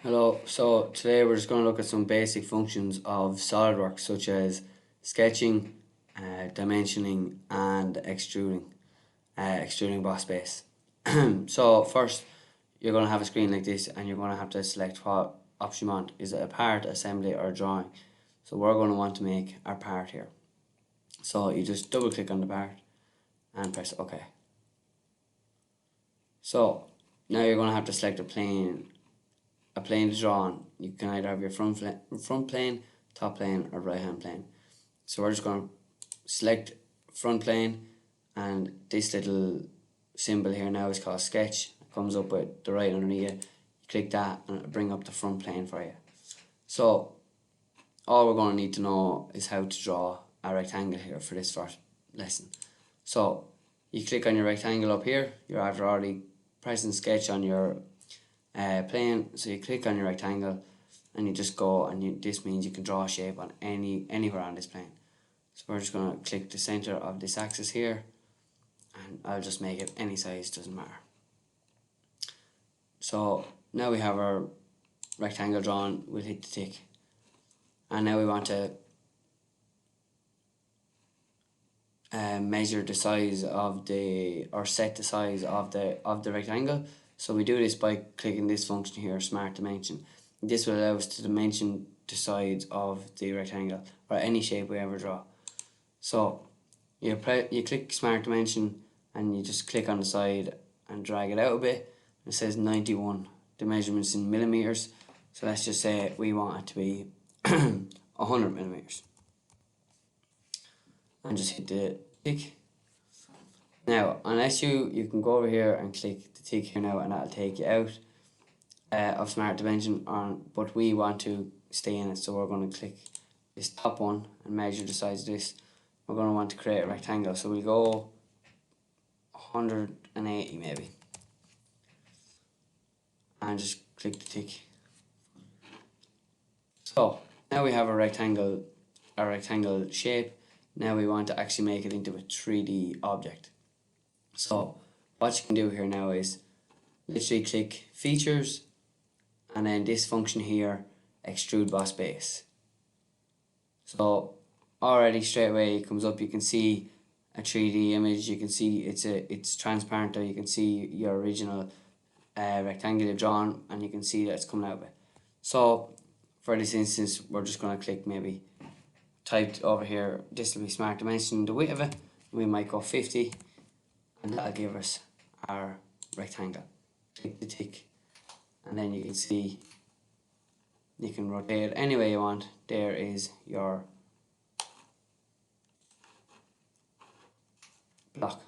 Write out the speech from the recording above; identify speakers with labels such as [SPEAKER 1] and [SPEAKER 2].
[SPEAKER 1] Hello, so today we're just going to look at some basic functions of SolidWorks such as sketching, dimensioning and extruding boss base. So first you're going to have a screen like this and you're going to have to select what option you want. Is it a part, assembly or drawing? So we're going to want to make our part here. So you just double click on the part and press OK. So now you're going to have to select a plane to draw on. You can either have your front plane, top plane or right hand plane. So we're just going to select front plane, and this little symbol here now is called sketch. It comes up with the right underneath it. You click that and it'll bring up the front plane for you. So all we're going to need to know is how to draw a rectangle here for this first lesson. So you click on your rectangle up here. You're after already pressing sketch on your plane, so you click on your rectangle and you just go, and this means you can draw a shape on anywhere on this plane. So we're just going to click the center of this axis here, and I'll just make it any size, doesn't matter. So now we have our rectangle drawn. We'll hit the tick, and now we want to measure the size of set the size of the rectangle. So we do this by clicking this function here, Smart Dimension. This will allow us to dimension the sides of the rectangle or any shape we ever draw. So you click Smart Dimension and you just click on the side and drag it out a bit. It says 91. The measurements in millimeters. So let's just say we want it to be 100 millimeters. And just hit the tick. Now, unless you can go over here and click the tick here now, and that'll take you out of Smart Dimension, but we want to stay in it, so we're going to click this top one and measure the size of this. We're going to want to create a rectangle, so we'll go 180 maybe, and just click the tick. So now we have a rectangle shape. Now we want to actually make it into a 3D object. So what you can do here now is literally click Features, and then this function here, Extrude Boss Base. So already straight away it comes up. You can see a 3D image. You can see it's transparent. You can see your original rectangle you've drawn, and you can see that it's coming out of it. So for this instance, we're just going to click, maybe typed over here, this will be Smart Dimension, the width of it. We might go 50, and that'll give us our rectangle. Click the tick, and then you can see you can rotate it any way you want. There is your block.